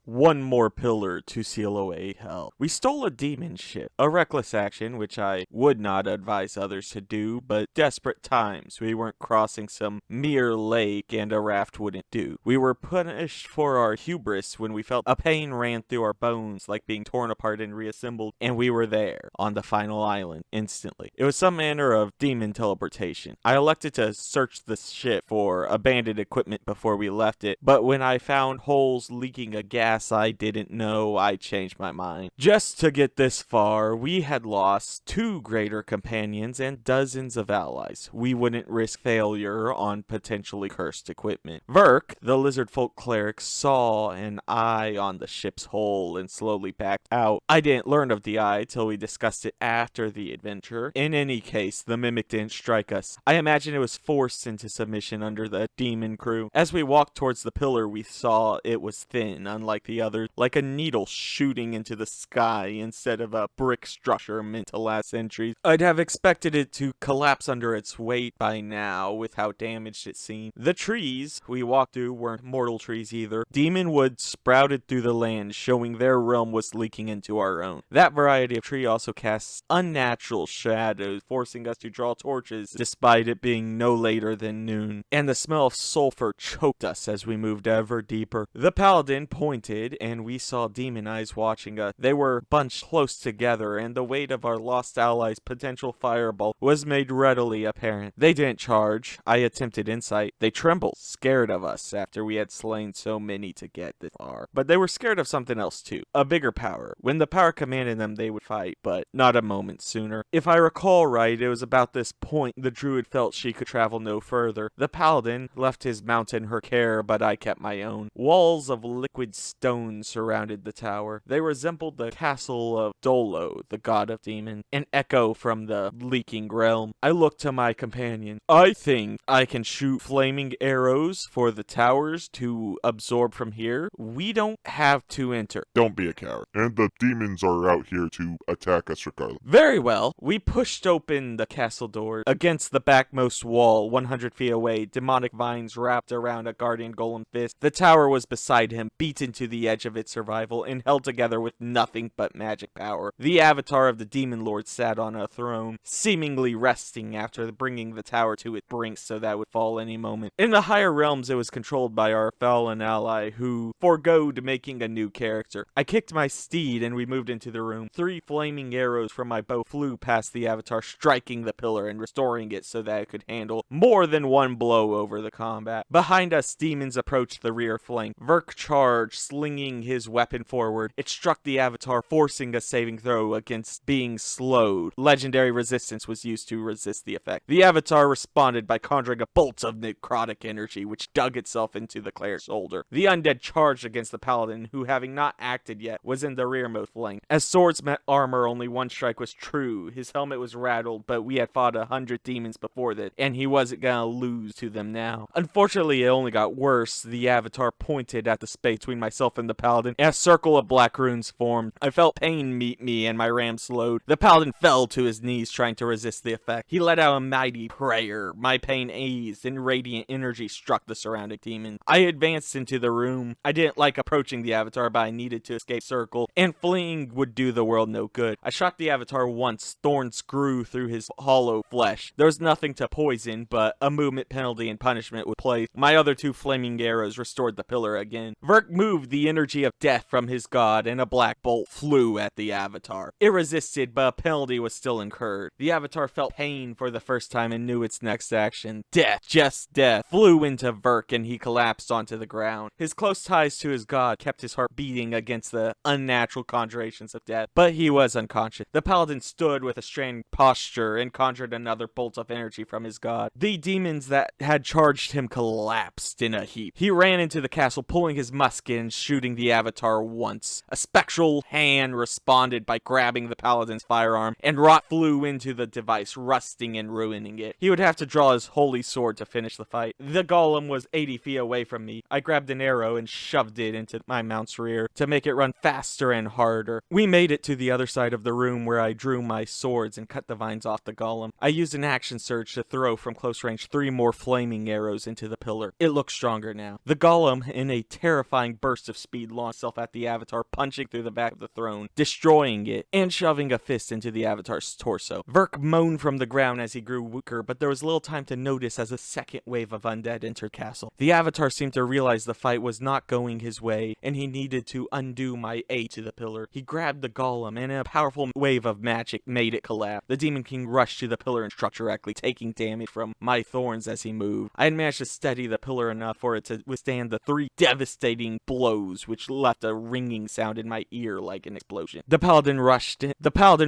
one more pillar to seal away hell. We stole a demon ship, a reckless action which I would not advise others to do, but desperate times. We weren't crossing some mere lake and a raft wouldn't do. We were punished for our hubris when we felt a pain ran through our bones like being torn apart and reassembled, and we were there, on the final island, instantly. It was some manner of demon teleportation. I elected to search the ship for abandoned equipment before we left it, but when I found holes leaking a gas I didn't know, I changed my mind. Just to get this far, we had lost 2 greater companions and dozens of allies. We wouldn't risk failure on potentially cursed equipment. Verk, the lizard folk cleric, saw an eye on the ship's hull and slowly backed out. I didn't learn of the eye till we discussed it after the adventure. In any case, the mimic didn't strike us. I imagine it was forced into submission under the demon crew. As we walked towards the pillar, we saw it was thin, unlike the others, like a needle shooting into the sky instead of a brick structure meant to last centuries. I'd have expected it to collapse under its weight by now, with how damaged it seemed. The trees we walked through weren't mortal trees either. Demon wood sprouted through the land, showing their realm was leaking into our own. That variety of tree also casts unnatural shadows, forcing us to draw torches despite it being no later than noon. And the smell of sulfur choked us as we moved ever deeper. The paladin pointed, and we saw demon eyes watching us. They were bunched close together, and the weight of our lost allies' potential fireball was made readily apparent. They didn't charge. I attempted insight. They trembled, scared of us after we had slain so many to get this far. But they were scared of something else too, a bigger power. When the power commanded them, they would fight, but not a moment sooner. If I recall right, it was about this point the druid felt she could travel no further. The paladin left his mount in her care, but I kept my own. Walls of liquid stone surrounded the tower. They resembled the castle of Dolo, the god of demon, an echo from the leaking realm. I looked to my companion. I think I can shoot flaming arrows for the towers to absorb from here. We don't have to enter. Don't be a coward. And the demons are out here to attack us regardless. Very well. We pushed open the castle door. Against the backmost wall, 100 feet away, demonic vines wrapped around a guardian golem fist. The tower was beside him, beaten to the edge of its survival and held together with nothing but magic power. The avatar of the demon lord sat on a throne, seemingly resting after bringing the tower to its brink so that it would fall any moment. In the higher realms, it was controlled by our fallen ally, who forgoed making a new character. I kicked my steed and we moved into the room. 3 flaming arrows from my bow flew past the avatar, striking the pillar and restoring it so that it could handle more than one blow over the combat. Behind us, demons approached the rear flank. Verk charged, slinging his weapon forward. It struck the avatar, forcing a saving throw against being slowed. Legendary resistance was used to resist the effect. The avatar responded by conjuring a bolt of necrotic energy, which dug itself into the cleric's shoulder. The undead charged against the paladin, who, having not acted yet, was in the rearmost flank. As swords met armor, only one strike was true. His helmet was rattled, but we had fought 100 demons before this, and he wasn't gonna lose to them now. Unfortunately, it only got worse. The avatar pointed at the space between myself and the paladin, and a circle of black runes formed. I felt pain meet me, and my ram slowed. The paladin fell to his knees, trying to resist the effect. He let out a mighty prayer. My pain eased, and radiant energy struck the surrounding demon. I advanced into the room. I didn't like approaching the avatar, but I needed to escape circle, and fleeing would do the world no good. I shot the avatar once. Thorns grew through his hollow flesh. There was nothing to poison, but a movement penalty and punishment would play. My other 2 flaming arrows restored the pillar again. Verk moved the energy of death from his god, and a black bolt flew at the avatar. It resisted, but a penalty was still incurred. The avatar felt pain for the first time and knew its next action. Death, just death, flew into Verk, and he collapsed onto the ground. His close ties to his god kept his heart beating against the unnatural conjurations of death, but he was unconscious. The paladin stood with a strained posture and conjured another bolt of energy from his god. The demons that had charged him collapsed in a heap. He ran into the castle, pulling his musket and shooting the avatar once. A spectral hand responded by grabbing the paladin's firearm, and rot flew into the device, rusting and ruining it. He would have to draw his holy sword to finish the fight. The golem was 80 feet away from me. I grabbed an arrow and shoved it into my mount's rear to make it run faster and harder. We made it to the other side of the room, where I drew my swords and cut the vines off the golem. I used an action surge to throw from close range 3 more flaming arrows into the pillar. It looked stronger now. The golem, in a terrifying burst of speed launched itself at the Avatar, punching through the back of the throne, destroying it, and shoving a fist into the Avatar's torso. Verk moaned from the ground as he grew weaker, but there was little time to notice as a second wave of undead entered castle. The Avatar seemed to realize the fight was not going his way, and he needed to undo my aid to the pillar. He grabbed the golem, and a powerful wave of magic made it collapse. The Demon King rushed to the pillar and struck directly, taking damage from my thorns as he moved. I had managed to steady the pillar enough for it to withstand the 3 devastating blows, which left a ringing sound in my ear like an explosion. The paladin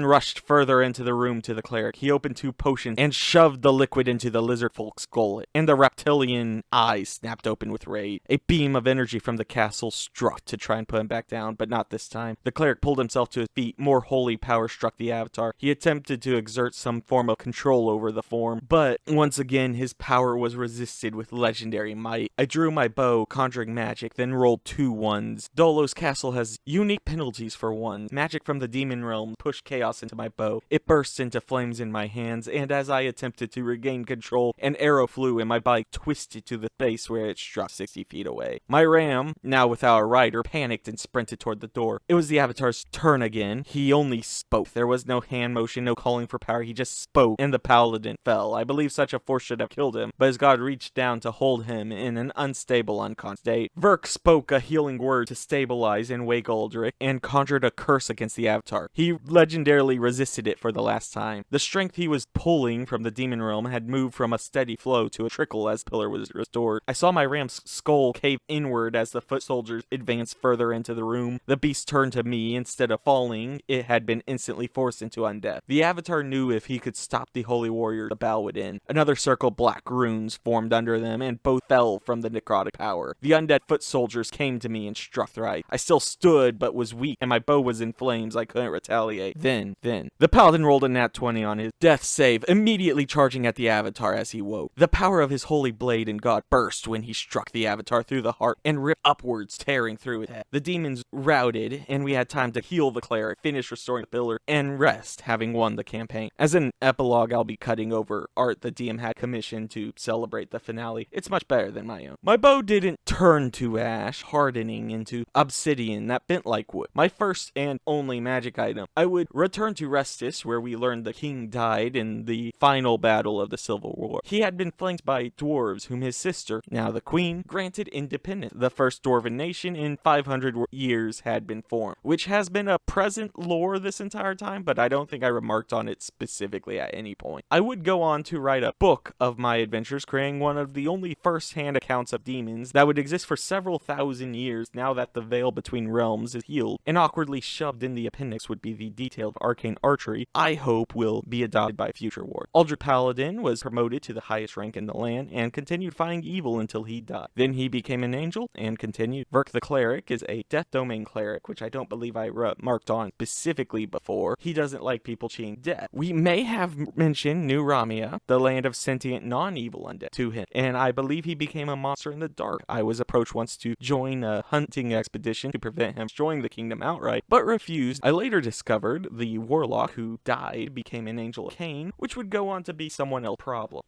rushed further into the room to the cleric. He opened 2 potions and shoved the liquid into the lizard folk's gullet, and the reptilian eyes snapped open with rage. A beam of energy from the castle struck to try and put him back down, but not this time. The cleric pulled himself to his feet. More holy power struck the Avatar. He attempted to exert some form of control over the form, but once again his power was resisted with legendary might. I drew my bow, conjuring magic, then rolled 2 ones. Dolo's castle has unique penalties for ones. Magic from the demon realm pushed chaos into my bow. It burst into flames in my hands, and as I attempted to regain control, an arrow flew and my bike twisted to the space where it struck 60 feet away. My ram, now without a rider, panicked and sprinted toward the door. It was the Avatar's turn again. He only spoke. There was no hand motion, no calling for power. He just spoke, and the paladin fell. I believe such a force should have killed him, but his god reached down to hold him in an unstable, unconscious state. Verk spoke a healing word to stabilize and wake Aldrich, and conjured a curse against the Avatar. He legendarily resisted it for the last time. The strength he was pulling from the demon realm had moved from a steady flow to a trickle as the pillar was restored. I saw my ram's skull cave inward as the foot soldiers advanced further into the room. The beast turned to me. Instead of falling, it had been instantly forced into undeath. The Avatar knew if he could stop the holy warrior, the bow would end. Another circle of black runes formed under them, and both fell from the necrotic power. The undead foot soldiers came to me and struck thrice. I still stood, but was weak, and my bow was in flames. I couldn't retaliate. Then, the paladin rolled a nat 20 on his death save, immediately charging at the Avatar as he woke. The power of his holy blade and god burst when he struck the Avatar through the heart and ripped upwards, tearing through his head. The demons routed, and we had time to heal the cleric, finish restoring the pillar, and rest, having won the campaign. As an epilogue, I'll be cutting over art the DM had commissioned to celebrate the finale. It's much better than my own. My bow didn't turn to ash, hardening into obsidian that bent like wood. My first and only magic item. I would return to Restis, where we learned the king died in the final battle of the Civil War. He had been flanked by dwarves, whom his sister, now the queen, granted independence. The first dwarven nation in 500 years had been formed, which has been a present lore this entire time, but I don't think I remarked on it specifically at any point. I would go on to write a book of my adventures, creating one of the only first-hand accounts of demons that would exist for several thousand years now that the veil between realms is healed, and awkwardly shoved in the appendix would be the detail of arcane archery I hope will be adopted by future war. Aldrich Paladin was promoted to the highest rank in the land and continued fighting evil until he died. Then he became an angel and continued. Verk the cleric is a death domain cleric, which I don't believe I marked on specifically before. He doesn't like people cheating death. We may have mentioned New Ramia, the land of sentient non-evil undead, to him, and I believe he became a monster in the dark. I was approached once to join a hunting expedition to prevent him destroying the kingdom outright, but refused. I later discovered the warlock who died became an angel of Cain, which would go on to be someone else's problem.